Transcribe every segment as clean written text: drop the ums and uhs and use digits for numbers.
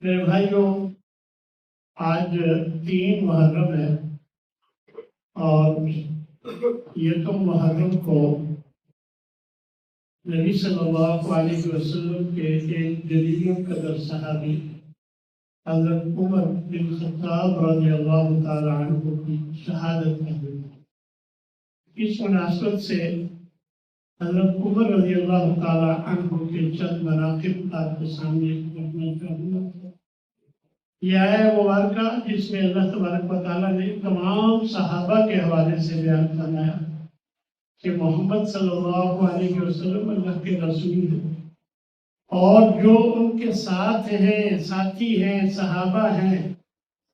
میرے بھائیوں، آج 3 محرم ہے اور یکم محرم کو نبی صلی اللہ علیہ وسلم کے ایک جلیل قدر صحابی حضرت عمر بن خطاب رضی اللہ تعالی عنہ کی شہادت کا دن ہے۔ اس مناسبت سے حضرت عمر رضی اللہ تعالی عنہ کے چند مناقب آپ کے سامنے رکھنا چاہوں گا۔ یہ آیہ مبارکہ جس میں اللہ تبارک و تعالیٰ نے تمام صحابہ کے حوالے سے بیان فرمایا کہ محمد صلی اللہ علیہ وسلم اللہ کے رسول ہیں، اور جو ان کے ساتھ ہیں، ساتھی ہیں، صحابہ ہیں،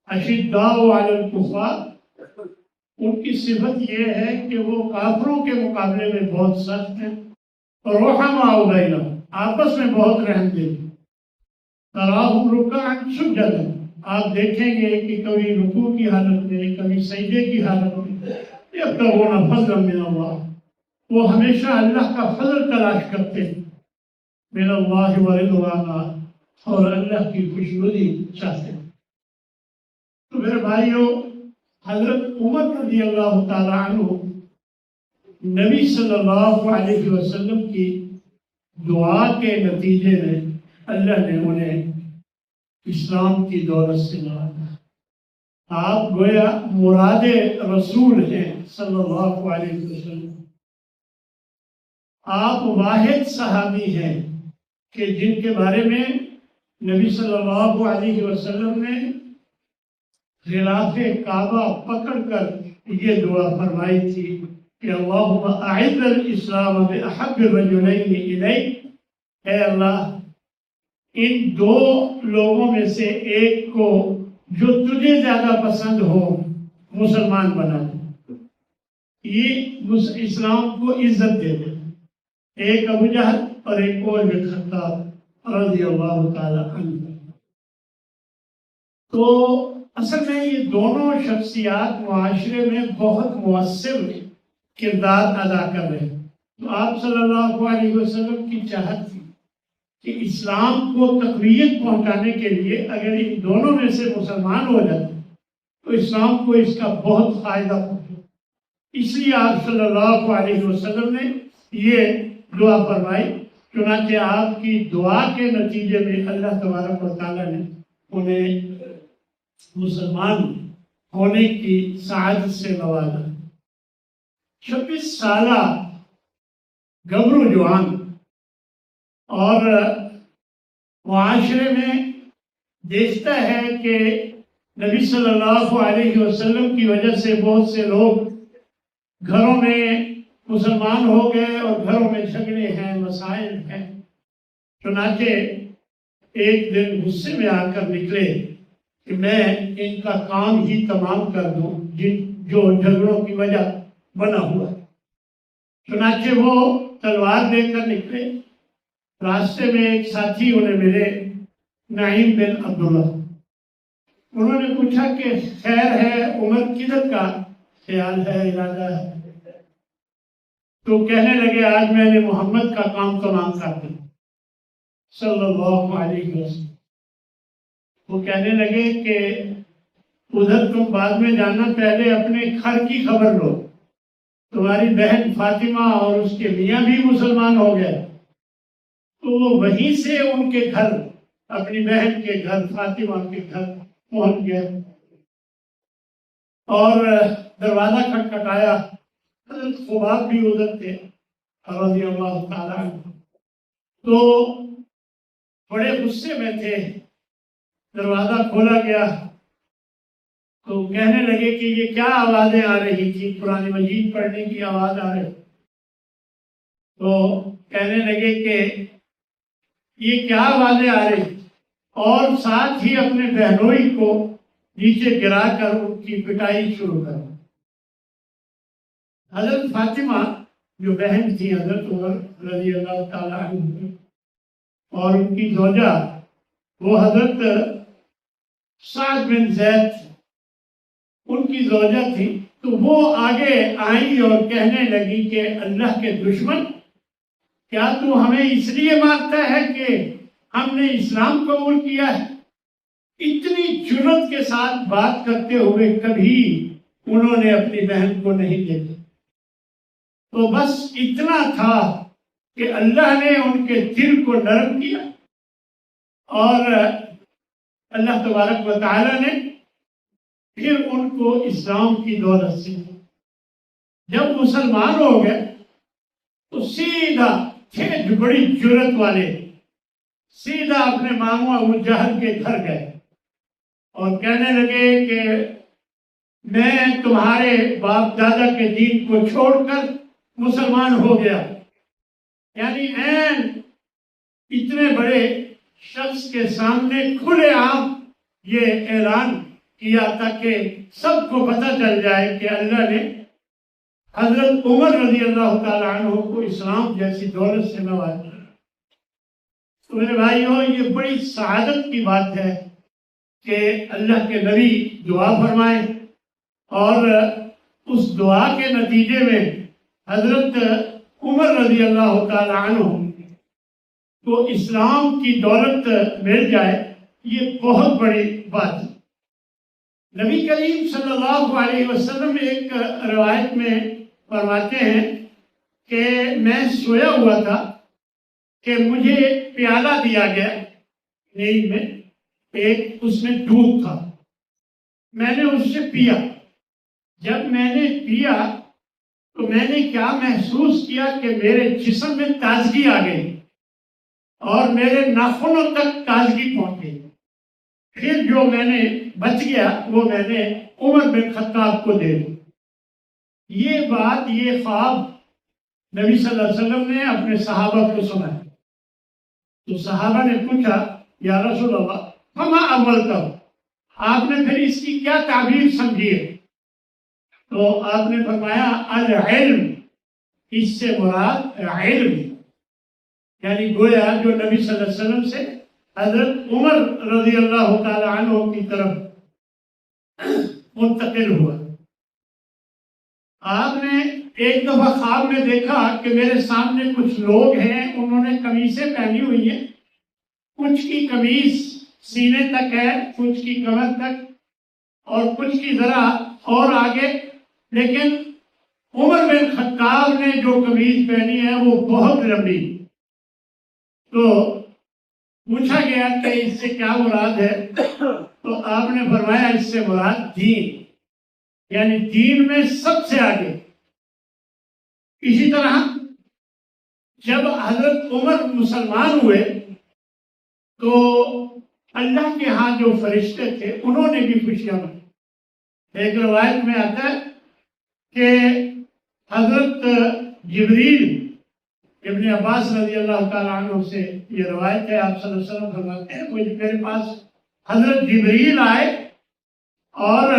اشداء علی الکفار، ان کی صفت یہ ہے کہ وہ کافروں کے مقابلے میں بہت سخت ہیں، اور رحماء بینہم، آپس میں بہت رحم دل۔ تراہم رکعا سجدا، آپ دیکھیں گے کہ کبھی رکوع کی حالت میں، کبھی سجدے کی حالت میں، یبتغون فضلا من اللہ، وہ ہمیشہ اللہ کا فضل تلاش کرتے ہیں، من اللہ ورضوانا، اور اللہ کی خوشنودی چاہتے ہیں۔ تو میرے بھائیوں، حضرت عمر رضی اللہ تعالی عنہ نبی صلی اللہ علیہ وسلم کی دعا کے نتیجے میں اللہ نے انہیں اسلام کی دولت سے نوازا۔ آپ گویا مراد رسول ہیں صلی اللہ علیہ وسلم۔ آپ واحد صحابی ہیں کہ جن کے بارے میں نبی صلی اللہ علیہ وسلم نے غلاف کعبہ پکڑ کر یہ دعا فرمائی تھی کہ اللہم اعز الاسلام باحب الرجلین الیک، اے اللہ ان 2 لوگوں میں سے ایک کو جو تجھے زیادہ پسند ہو مسلمان بنا دے، یہ اسلام کو عزت دے دے۔ ایک ابو جہل اور ایک عمر بن خطاب رضی اللہ تعالی عنہ۔ تو اصل میں یہ دونوں شخصیات معاشرے میں بہت مؤثر کردار ادا کر رہے ہیں۔ تو آپ صلی اللہ علیہ وسلم کی چاہت تھی کہ اسلام کو تقویت پہنچانے کے لیے اگر ان دونوں میں سے مسلمان ہو جاتے تو اسلام کو اس کا بہت فائدہ پہنچے۔ اس لیے آپ صلی اللہ علیہ وسلم نے یہ دعا فرمائی۔ چنانچہ آپ کی دعا کے نتیجے میں اللہ تبارک و تعالیٰ نے انہیں مسلمان ہونے کی سعادت سے نوازا۔ 26 سالہ گبرو جوان، اور معاشرے میں دیکھتا ہے کہ نبی صلی اللہ علیہ وسلم کی وجہ سے بہت سے لوگ گھروں میں مسلمان ہو گئے اور گھروں میں جھگڑے ہیں، مسائل ہیں۔ چنانچہ ایک دن غصے میں آ کر نکلے کہ میں ان کا کام ہی تمام کر دوں جو جھگڑوں کی وجہ بنا ہوا ہے۔ چنانچہ وہ تلوار لے کر نکلے۔ راستے میں ایک ساتھی انہیں ملے، نعیم بن عبداللہ۔ انہوں نے پوچھا کہ خیر ہے، عمر کدھر کا خیال ہے، ارادہ ہے؟ تو کہنے لگے آج میں نے محمد کا کام تمام کر دیا صلی اللہ علیہ وسلم۔ وہ کہنے لگے کہ ادھر تم بعد میں جانا، پہلے اپنے گھر کی خبر لو، تمہاری بہن فاطمہ اور اس کے میاں بھی مسلمان ہو گئے۔ تو وہ وہیں سے ان کے گھر، اپنی بہن کے گھر، فاطمہ کے گھر پہنچ گئے اور دروازہ کھٹکھٹایا۔ حضرت خباب بھی ادھر تھے رضی اللہ تعالیٰ عنہ، تو بڑے غصے میں تھے۔ دروازہ کھولا گیا تو کہنے لگے کہ یہ کیا آوازیں آ رہی تھی، قرآن مجید پڑھنے کی آواز آ رہی۔ تو کہنے لگے کہ یہ کیا آوازیں آ رہی، اور ساتھ ہی اپنے بہنوئی کو نیچے گرا کر ان کی پٹائی شروع کر۔ حضرت فاطمہ جو بہن تھی حضرت عمر رضی اللہ تعالیٰ عنہ، اور ان کی زوجہ وہ حضرت سعد بن زید ان کی زوجہ تھی، تو وہ آگے آئیں اور کہنے لگی کہ اللہ کے دشمن، کیا تو ہمیں اس لیے مارتا ہے کہ ہم نے اسلام قبول کیا ہے؟ اتنی جرأت کے ساتھ بات کرتے ہوئے کبھی انہوں نے اپنی بہن کو نہیں دیکھا۔ تو بس اتنا تھا کہ اللہ نے ان کے دل کو نرم کیا، اور اللہ تبارک و تعالی نے پھر ان کو اسلام کی دولت سے جب مسلمان ہو گئے تو سیدھا تھے بڑی جرأت والے، سیدھا اپنے ماموں ابو جہل کے گھر گئے اور کہنے لگے کہ میں تمہارے باپ دادا کے دین کو چھوڑ کر مسلمان ہو گیا۔ یعنی اتنے بڑے شخص کے سامنے کھلے عام یہ اعلان کیا تاکہ سب کو پتہ چل جائے کہ اللہ نے حضرت عمر رضی اللہ تعالیٰ عنہ کو اسلام جیسی دولت سے نوازا۔ تو میرے بھائیوں، یہ بڑی سعادت کی بات ہے کہ اللہ کے نبی دعا فرمائیں اور اس دعا کے نتیجے میں حضرت عمر رضی اللہ تعالیٰ عنہ کو اسلام کی دولت مل جائے، یہ بہت بڑی بات ہے۔ نبی کریم صلی اللہ علیہ وسلم ایک روایت میں فرماتے ہیں کہ میں سویا ہوا تھا کہ مجھے پیالہ دیا گیا نیند میں، ایک اس میں دودھ تھا، میں نے اس سے پیا۔ جب میں نے پیا تو میں نے کیا محسوس کیا کہ میرے جسم میں تازگی آ گئی اور میرے ناخنوں تک تازگی پہنچ گئی۔ پھر جو میں نے بچ گیا وہ میں نے عمر بن خطاب کو دے دی۔ یہ بات، یہ خواب نبی صلی اللہ علیہ وسلم نے اپنے صحابہ کو سنایا۔ تو صحابہ نے پوچھا، یا رسول اللہ فما اولتہ، آپ نے پھر اس کی کیا تعبیر سمجھی ہے؟ تو آپ نے فرمایا العلم، اس سے مراد علم، یعنی گویا جو نبی صلی اللہ علیہ وسلم سے حضرت عمر رضی اللہ تعالی عنہ کی طرف منتقل ہوا۔ آپ نے ایک دفعہ خواب میں دیکھا کہ میرے سامنے کچھ لوگ ہیں، انہوں نے قمیصیں پہنی ہوئی ہیں، کچھ کی قمیص سینے تک ہے، کچھ کی کمر تک اور کچھ کی ذرا اور آگے، لیکن عمر بن خطاب نے جو قمیص پہنی ہے وہ بہت لمبی۔ تو پوچھا گیا کہ اس سے کیا مراد ہے؟ تو آپ نے فرمایا اس سے مراد دین، یعنی دین میں سب سے آگے۔ اسی طرح جب حضرت عمر مسلمان ہوئے تو اللہ کے ہاں جو فرشتے تھے انہوں نے بھی خوشیاں منائی۔ ایک روایت میں آتا ہے کہ حضرت جبریل، ابن عباس رضی اللہ تعالیٰ عنہ سے یہ روایت ہے، آپ صلی اللہ علیہ وسلم فرماتے ہیں میرے پاس حضرت جبریل آئے اور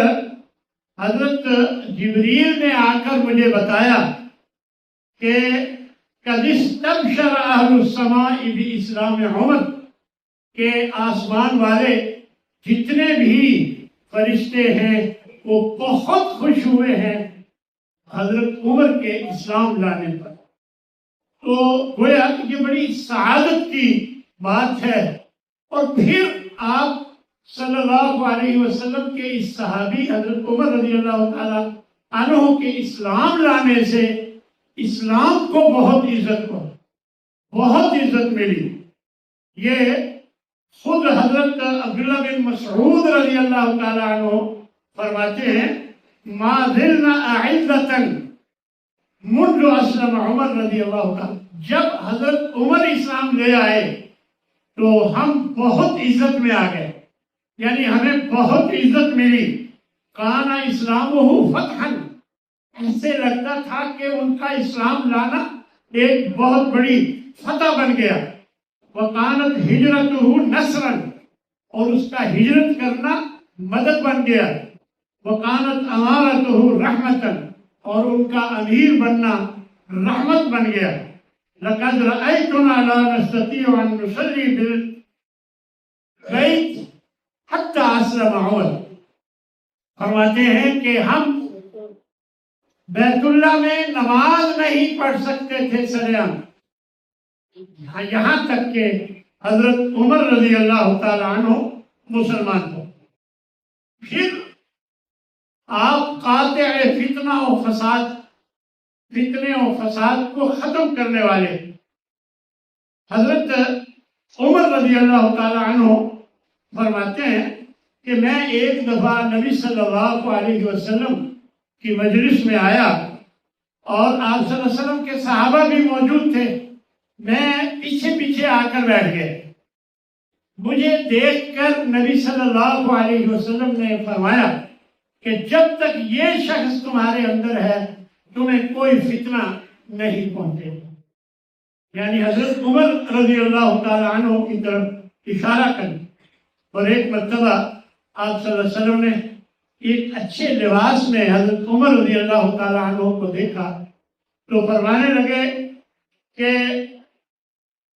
حضرت جبریل نے آ کر مجھے بتایا کہ قد استبشر اہل السماء باسلام عمر، کہ آسمان والے جتنے بھی فرشتے ہیں وہ بہت خوش ہوئے ہیں حضرت عمر کے اسلام لانے پر۔ تو گویا کہ یہ بڑی سعادت کی بات ہے۔ اور پھر آپ صلی اللہ علیہ وسلم کے اس صحابی حضرت عمر رضی اللہ تعالیٰ عنہ کے اسلام لانے سے اسلام کو بہت عزت ملی۔ یہ خود حضرت عبداللہ بن مسعود رضی اللہ تعالیٰ عنہ فرماتے ہیں ما زلنا اعزة منذ اسلم عمر رضی اللہ تعالیٰ، جب حضرت عمر اسلام لے آئے تو ہم بہت عزت میں آ گئے، یعنی ہمیں بہت عزت ملی۔ کانا اسلامہ فتحا، ایسے لگتا تھا کہ ان کا اسلام لانا ایک بہت بڑی فتح بن گیا۔ وکانت ہجرتہ نصرا، اور اس کا ہجرت کرنا مدد بن گیا۔ وکانت امارتہ رحمتا، اور ان کا امیر بننا رحمت بن گیا۔ لقد رأيتنا لا نستطيع أن نصلي بالبيت حتى أسلم عمر، فرماتے ہیں کہ ہم بیت اللہ میں نماز نہیں پڑھ سکتے تھے سریعان، یہاں تک کہ حضرت عمر رضی اللہ تعالیٰ عنہ مسلمان کو. پھر آپ قاطع فتنہ و فساد، فتنے و فساد کو ختم کرنے والے. حضرت عمر رضی اللہ تعالی عنہ فرماتے ہیں کہ میں ایک دفعہ نبی صلی اللہ علیہ وسلم کی مجلس میں آیا اور آپ صلی اللہ علیہ وسلم کے صحابہ بھی موجود تھے. میں پیچھے پیچھے آ کر بیٹھ گئے. مجھے دیکھ کر نبی صلی اللہ علیہ وسلم نے فرمایا کہ جب تک یہ شخص تمہارے اندر ہے تمہیں کوئی فتنہ نہیں پہنچے. یعنی حضرت عمر رضی اللہ تعالی عنہ کی طرف اشارہ کر. اور ایک مرتبہ آپ صلی اللہ علیہ وسلم نے ایک اچھے لباس میں حضرت عمر رضی اللہ تعالی عنہ کو دیکھا تو فرمانے لگے کہ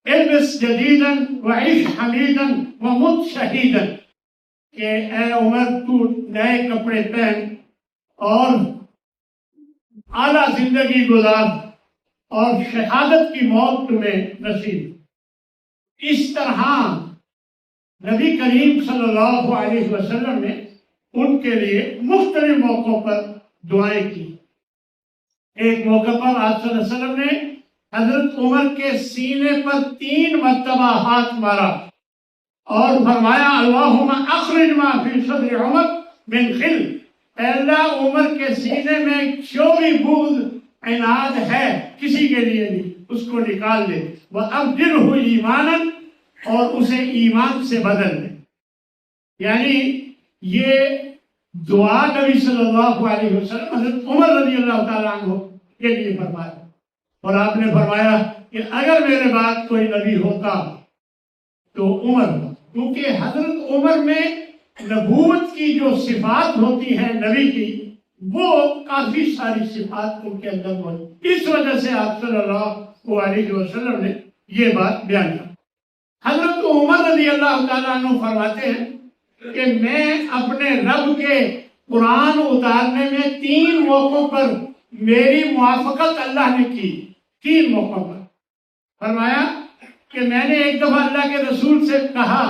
البس جدیدا وعیش حمیدا ومت شہیدا، کہ اے عمر تو نئے کپڑے پہن اور اعلیٰ زندگی گزار اور شہادت کی موت تمہیں نصیب. اس طرح نبی کریم صلی اللہ علیہ وسلم نے ان کے لیے مختلف موقعوں پر دعائیں کی. ایک موقع پر آپ صلی اللہ علیہ وسلم نے حضرت عمر کے سینے پر 3 مرتبہ ہاتھ مارا اور فرمایا اللہم اخرج ما فی صدر عمر من خل، اے اللہ عمر کے سینے میں جو بھی بغض عناد ہے کسی کے لیے نہیں اس کو نکال دے. وَأَبْدِلْهُ ایمانا، اور اسے ایمان سے بدل دے. یعنی یہ دعا نبی صلی اللہ علیہ وسلم حضرت عمر رضی اللہ تعالیٰ عنہ کے لیے فرمایا. اور آپ نے فرمایا کہ اگر میرے بعد کوئی نبی ہوتا تو عمر ہو، کیونکہ حضرت عمر میں نبوت کی جو صفات ہوتی ہیں نبی کی وہ کافی ساری صفات ان کے اندر موجود. اس وجہ سے آپ صلی اللہ علیہ وسلم نے یہ بات بیان کی. حضرت عمر رضی اللہ تعالیٰ عنہ فرماتے ہیں کہ میں اپنے رب کے قرآن اتارنے میں 3 موقعوں پر میری موافقت اللہ نے کی. 3 موقعوں پر فرمایا کہ میں نے ایک دفعہ اللہ کے رسول سے کہا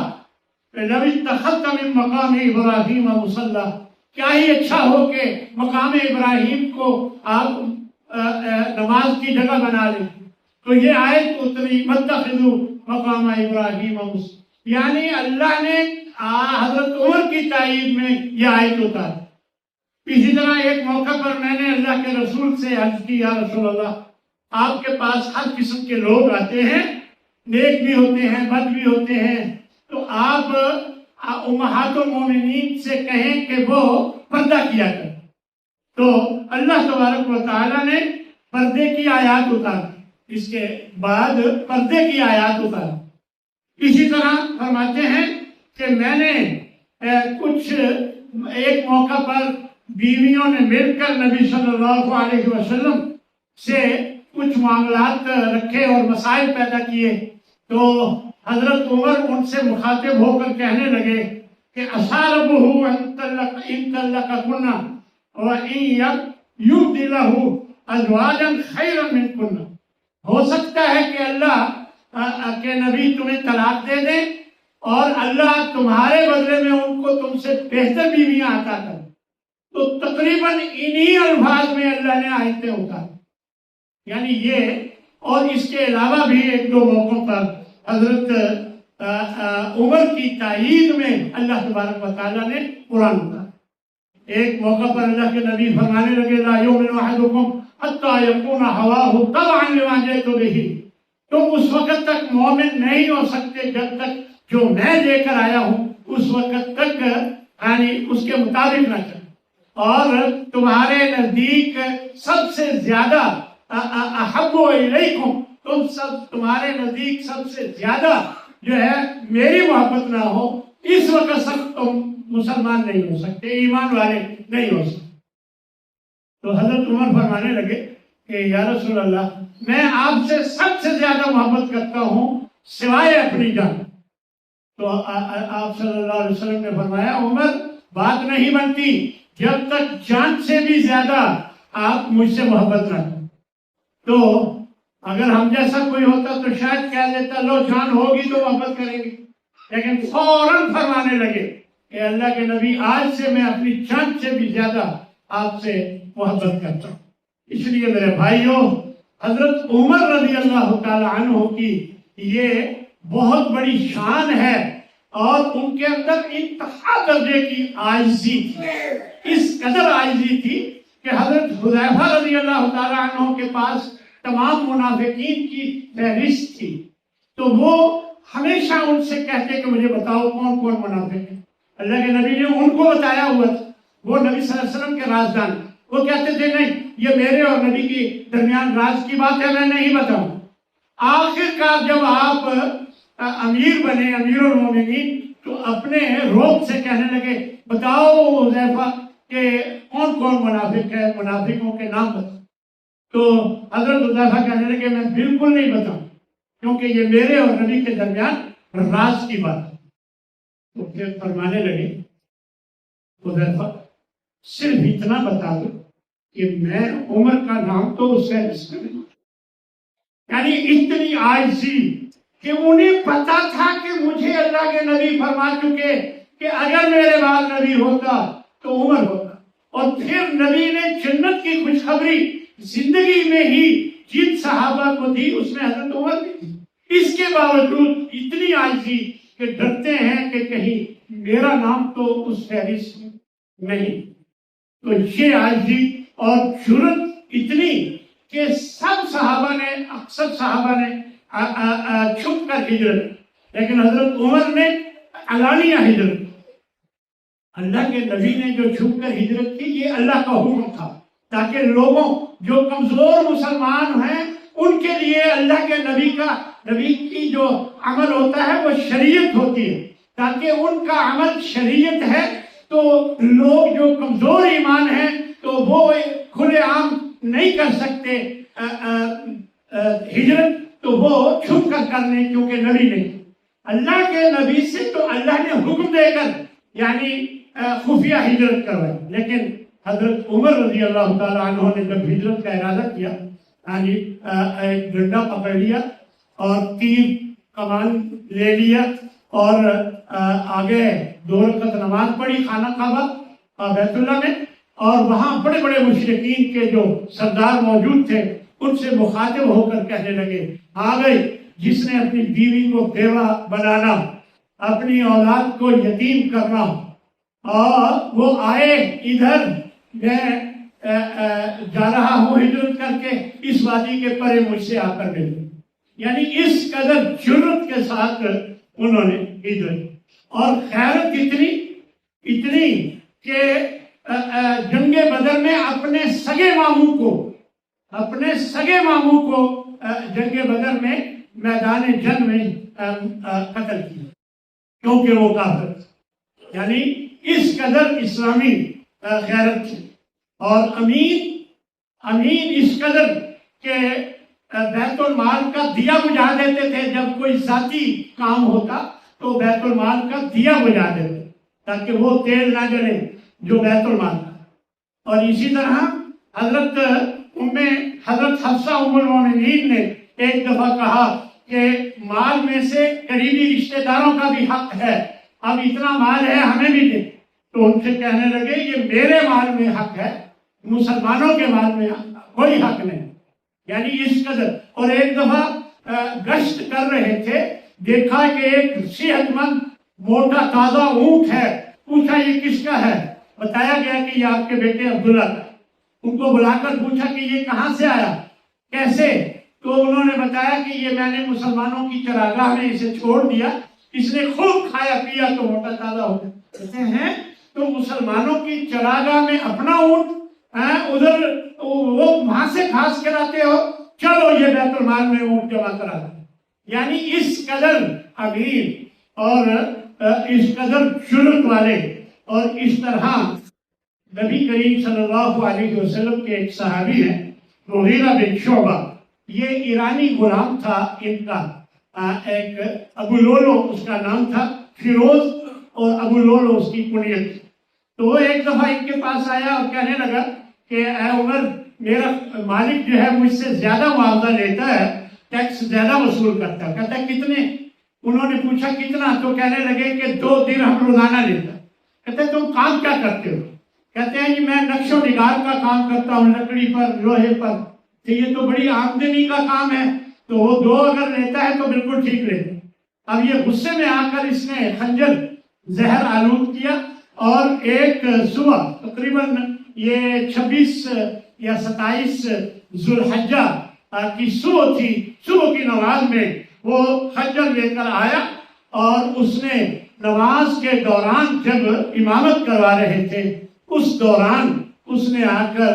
لَوِ اتَّخَذْتَ مِن مَقَامِ إِبْرَاهِيمَ مُصَلًّى، کیا ہی اچھا ہو کہ مقام ابراہیم کو آپ نماز کی جگہ بنا لیں. تو یہ آیت اتری وَاتَّخِذُوا مقام ابراہیم مصلًى، یعنی اللہ نے حضرت عمر کی تائید میں یہ آیت اتاری. اسی طرح ایک موقع پر میں نے اللہ کے رسول سے عرض کی یا رسول اللہ آپ کے پاس ہر قسم کے لوگ آتے ہیں، نیک بھی ہوتے ہیں بد بھی ہوتے ہیں، تو آپ امہات المومنین سے کہیں کہ وہ پردہ کیا کریں. تو اللہ تبارک و تعالیٰ نے پردے کی آیات اتاری، اس کے بعد پردے کی آیات اتاری. اسی طرح فرماتے ہیں کہ میں نے ایک موقع پر بیویوں نے مل کر نبی صلی اللہ علیہ وسلم سے کچھ معاملات رکھے اور مسائل پیدا کیے. تو حضرت عمر ان سے مخاطب ہو کر کہنے لگے کہ أَصَارَبُهُ إِن طَلَّقَكُنَّ وَإِن يُبْدِ لَهُ أَزْوَاجًا خَيْرًا مِنْكُنَّ، ہو سکتا ہے کہ اللہ کے نبی تمہیں طلاق دے دیں اور اللہ تمہارے بدلے میں ان کو تم سے بہتر بیویاں عطا کرے. تو تقریباً انہی الفاظ میں اللہ نے آیتیں اتاری. یعنی یہ اور اس کے علاوہ بھی 1-2 موقعوں پر حضرت عمر کی تائید میں اللہ تبارک و تعالیٰ نے قرآن اتارا. ایک موقع پر اللہ کے نبی فرمانے لگے لا یؤمن احدکم حتی یکون ہواہ تبعا لما جئت بہ، تم اس وقت تک مومن نہیں ہو سکتے جب تک جو میں لے کر آیا ہوں اس وقت تک یعنی اس کے مطابق نہ چلے. اور تمہارے نزدیک سب سے زیادہ احب الیکم، تمہارے نزدیک سب سے زیادہ جو ہے میری محبت نہ ہو اس وقت سب تم مسلمان نہیں ہو سکتے، ایمان والے نہیں ہو سکتے. تو حضرت عمر فرمانے لگے کہ یا رسول اللہ میں آپ سے سب سے زیادہ محبت کرتا ہوں سوائے اپنی جان. تو آپ صلی اللہ علیہ وسلم نے فرمایا عمر بات نہیں بنتی جب تک جان سے بھی زیادہ آپ مجھ سے محبت نہ کریں. تو اگر ہم جیسا کوئی ہوتا تو شاید کہہ دیتا لو جان ہوگی تو محبت کریں گے، لیکن فوراً فرمانے لگے کہ اللہ کے نبی آج سے میں اپنی جان سے بھی زیادہ آپ سے محبت کرتا ہوں۔ اس لیے میرے بھائیوں، حضرت عمر رضی اللہ تعالی عنہ کی یہ بہت بڑی شان ہے، اور ان کے اندر انتہا درجے کی عاجزی تھی، اس قدر عاجزی تھی کہ حضرت حذیفہ رضی اللہ تعالی عنہ کے پاس تمام منافقین کی فہرست تھی، تو وہ ہمیشہ ان سے کہتے کہ مجھے بتاؤ کون کون منافق ہیں۔ اللہ کے نبی نے ان کو بتایا ہوا تھا، وہ نبی صلی اللہ علیہ وسلم کے رازدان، وہ کہتے تھے نہیں یہ میرے اور نبی کے درمیان راز کی بات ہے، میں نہیں بتاؤں۔ آخر کار جب آپ امیر بنے، امیر المومنین، تو اپنے روب سے کہنے لگے بتاؤ حذیفہ کہ کون کون منافق ہے، منافقوں کے نام بتاؤ۔ تو حضرت حذیفہ کہنے لگے میں بالکل نہیں بتاؤں، کیونکہ یہ میرے اور نبی کے درمیان راز کی بات ہے۔ تو پھر فرمانے لگے حذیفہ صرف اتنا بتا دو کہ میں عمر کا نام تو اس سے نہیں، یعنی اتنی عاجزی کہ انہیں پتا تھا کہ مجھے اللہ کے نبی فرما چکے کہ اگر میرے بعد نبی ہوتا تو عمر ہوتا، اور پھر نبی نے جنت کی خوشخبری زندگی میں ہی جن صحابہ کو دی اس میں حضرت عمر بھی تھی۔ اس کے باوجود اتنی عاجزی کہ ڈرتے ہیں کہ کہیں میرا نام تو اس فہرست میں نہیں۔ تو یہ عاجزی اور جرأت اتنی کہ سب صحابہ نے، اکثر صحابہ نے چھپ کر ہجرت، لیکن حضرت عمر نے علانیہ ہجرت۔ اللہ کے نبی نے جو چھپ کر ہجرت کی یہ اللہ کا حکم تھا، تاکہ لوگوں جو کمزور مسلمان ہیں ان کے لیے اللہ کے نبی کی جو عمل ہوتا ہے وہ شریعت ہوتی ہے، تاکہ ان کا عمل شریعت ہے تو لوگ جو کمزور ایمان ہیں تو وہ کھلے عام نہیں کر سکتے ہجرت، تو وہ چھپ کر کرنے، کیونکہ نبی نہیں۔ اللہ کے نبی سے تو اللہ نے حکم دے کر یعنی خفیہ ہجرت کروائی، لیکن حضرت عمر رضی اللہ تعالی عنہ نے جب ہجرت کا ارادہ کیا، یعنی ایک ڈنڈا پکڑ لیا اور تیر کمان لے لیا اور آگے 2 رکعت نماز پڑھی خانہ کعبہ بیت اللہ میں، اور وہاں بڑے بڑے مشرکین کے جو سردار موجود تھے ان سے مخاطب ہو کر کہنے لگے آ گئی جس نے اپنی بیوی کو بیوہ بنانا، اپنی اولاد کو یتیم کرنا، اور وہ آئے ادھر، میں جا رہا ہوں ہجرت کر کے اس وادی کے پرے مجھ سے آ کر ملے۔ یعنی اس قدر جرأت کے ساتھ انہوں نے ہجرت، اور خیرت اتنی کہ جنگ بدر میں اپنے سگے ماموں کو جنگ بدر میں میدان جنگ میں قتل کیا، کیونکہ وہ کافر تھا۔ یعنی اس قدر اسلامی غیرت تھی، اور امین اس قدر کہ بیت المال کا دیا بجھا دیتے تھے، جب کوئی ذاتی کام ہوتا تو بیت المال کا دیا بجھا دیتے تاکہ وہ تیل نہ جلے جو بیت المال کا۔ اور اسی طرح حضرت حفصہ ام المومنین نے ایک دفعہ کہا کہ مال میں سے قریبی رشتہ داروں کا بھی حق ہے، اب اتنا مال ہے ہمیں بھی دے، تو ان سے کہنے لگے یہ میرے مال میں حق ہے، مسلمانوں کے مال میں کوئی حق نہیں، یعنی اس قدر۔ اور ایک دفعہ گشت کر رہے تھے، دیکھا کہ ایک صحت مند موٹا تازہ اونٹ ہے، پوچھا یہ کس کا ہے، بتایا گیا کہ یہ آپ کے بیٹے عبداللہ کا۔ ان کو بلا کر پوچھا کہ یہ کہاں سے آیا، کیسے، تو انہوں نے بتایا کہ یہ میں نے مسلمانوں کی چراگاہ میں اسے چھوڑ دیا، اس نے خوب کھایا پیا تو موٹا تازہ ہو گیا۔ کہتے ہیں تو مسلمانوں کی چراگاہ میں اپنا اونٹ ادھر وہ وہاں سے گھاس کراتے ہو، چلو یہ بیت المال میں اونٹ جمع کرا دیں۔ یعنی اس قدر امیر اور اس قدر جرأت والے، اور اس طرح نبی کریم صلی اللہ علیہ وسلم کے ایک صحابی ہیں مغیرہ بن شعبہ، یہ ایرانی غلام تھا ان کا، ایک ابو لولو اس کا نام تھا، فیروز اور ابو لولو اس کی کنیت تھی۔ تو وہ ایک دفعہ ان کے پاس آیا اور کہنے لگا کہ اے عمر، میرا مالک جو ہے مجھ سے زیادہ معاوضہ لیتا ہے، ٹیکس زیادہ وصول کرتا ہے۔ کہتا ہے کتنے؟ انہوں نے پوچھا کتنا؟ تو کہنے لگے کہ 2 درہم روزانہ لیتا۔ کہتے تم کام کیا کرتے ہو؟ کہتے ہیں جی میں نقش و نگار کا کام کرتا ہوں، لکڑی پر، لوہے پر، تو یہ تو بڑی آمدنی کا کام ہے، تو وہ 2 اگر لیتا ہے تو بالکل ٹھیک لیتا۔ اب یہ غصے میں آ کر اس نے خنجر زہر آلود کیا، اور ایک صبح تقریباً یہ 26 یا 27 ذوالحجہ کی صبح تھی، صبح کی نماز میں وہ خنجر لے کر آیا، اور اس نے نماز کے دوران جب امامت کروا رہے تھے اس دوران اس نے آ کر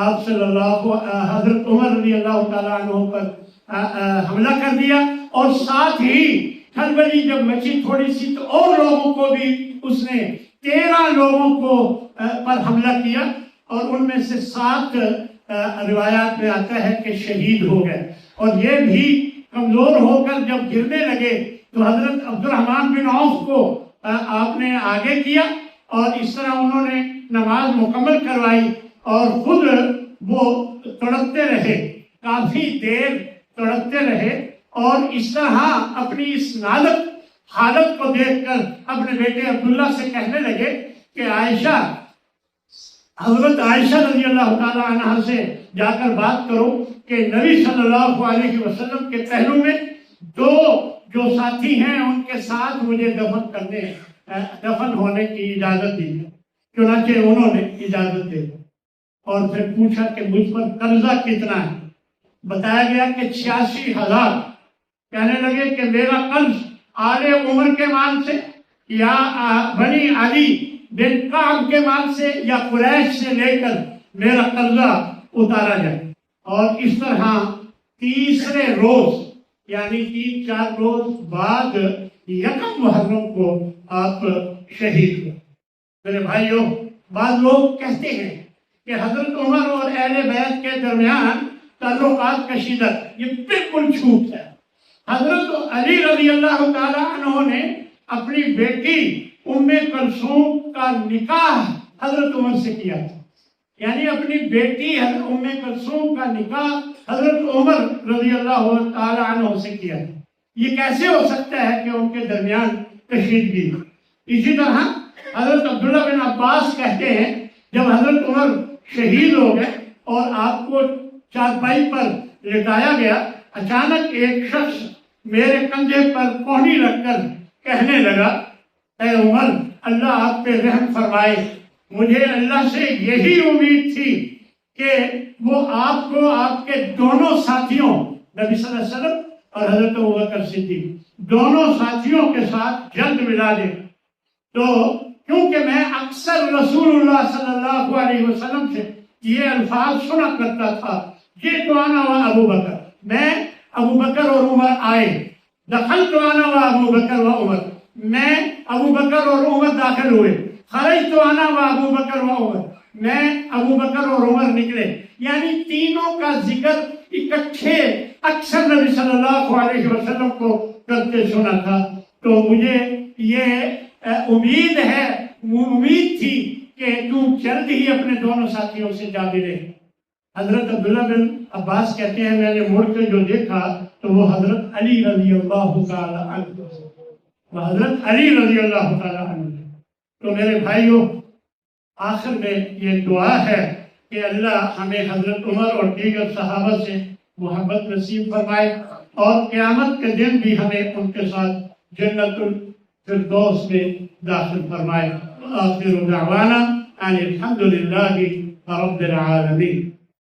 آپ صلی حضرت عمر رضی اللہ تعالیٰ عنہ پر حملہ کر دیا، اور ساتھ ہی کھلبلی جب مچی تھوڑی سی تو اور لوگوں کو بھی اس نے 13 لوگوں کو پر حملہ کیا، اور ان میں سے 7 روایات میں آتا ہے کہ شہید ہو گئے، اور یہ بھی کمزور ہو کر جب گرنے لگے تو حضرت عبد الرحمن بن عوف کو آپ نے آگے کیا، اور اس طرح انہوں نے نماز مکمل کروائی، اور خود وہ تڑپتے رہے، کافی دیر تڑپتے رہے، اور اس طرح اپنی اس نازک حالت کو دیکھ کر اپنے بیٹے عبداللہ سے کہنے لگے کہ عائشہ، حضرت عائشہ رضی اللہ تعالیٰ عنہ سے جا کر بات کرو کہ نبی صلی اللہ علیہ وسلم کے پہلو میں 2 جو ساتھی ہیں ان کے ساتھ مجھے دفن ہونے کی اجازت دی۔ چنانچہ انہوں نے اجازت دے، اور پھر پوچھا کہ مجھ پر قرضہ کتنا ہے؟ بتایا گیا کہ 86,000۔ کہنے لگے کہ میرا قرض آل عمر کے مال سے، یا بنی علی بن کعب کے مال سے، یا قریش سے لے کر میرا قرضہ اتارا جائے۔ اور اس طرح تیسرے روز یعنی 3-4 روز بعد 1 محرم کو آپ شہید ہوئے۔ میرے بھائیوں، بعض لوگ کہتے ہیں کہ حضرت عمر اور اہل بیت کے درمیان تعلقات کشیدہ، یہ بالکل جھوٹ ہے۔ حضرت علی رضی اللہ تعالیٰ عنہ نے اپنی بیٹی ام کلثوم کا نکاح حضرت عمر سے کیا تھا، یعنی اپنی بیٹی ام کلثوم کا نکاح حضرت عمر رضی اللہ تعالیٰ عنہ سے کیا تھا۔ یہ کیسے ہو سکتا ہے کہ ان کے درمیان کشیدگی؟ اسی طرح حضرت عبداللہ بن عباس کہتے ہیں جب حضرت عمر شہید ہو گئے اور آپ کو چارپائی پر لٹایا گیا، اچانک ایک شخص میرے کندھے پر کوہنی رکھ کر کہنے لگا، اے عمر، اللہ آپ پہ رحم فرمائے، مجھے اللہ سے یہی امید تھی کہ وہ آپ کو آپ کے دونوں ساتھیوں نبی صلی اللہ علیہ وسلم اور حضرت ابوبکر صدیق دونوں ساتھیوں کے ساتھ جلد ملا دے، تو کیونکہ میں اکثر رسول اللہ صلی اللہ علیہ وسلم سے یہ الفاظ سنا کرتا تھا، یہ تو آنا و ابو بکر، میں ابو بکر اور عمر آئے، دخلت انا و ابو بکر و عمر، میں ابو بکر اور عمر داخل ہوئے، خرجت انا و ابو بکر و عمر، میں ابو بکر اور عمر نکلے، یعنی تینوں کا ذکر اکٹھے اکثر نبی صلی اللہ علیہ وسلم کو کرتے سنا تھا، تو مجھے یہ امید تھی کہ تو جلد ہی اپنے دونوں ساتھیوں سے جا ملے۔ حضرت عبداللہ بن عباس کہتے ہیں میں نے مڑ کے جو دیکھا تو وہ حضرت علی رضی اللہ تعالیٰ عنہ، وہ حضرت علی رضی اللہ تعالیٰ عنہ۔ تو میرے بھائیوں، آخر میں یہ دعا ہے کہ اللہ ہمیں حضرت عمر اور دیگر صحابہ سے محبت نصیب فرمائے، اور قیامت کے دن بھی ہمیں ان کے ساتھ جنت الفردوس میں داخل فرمائے۔ آخر دعوانا ان الحمد للہ رب العالمین۔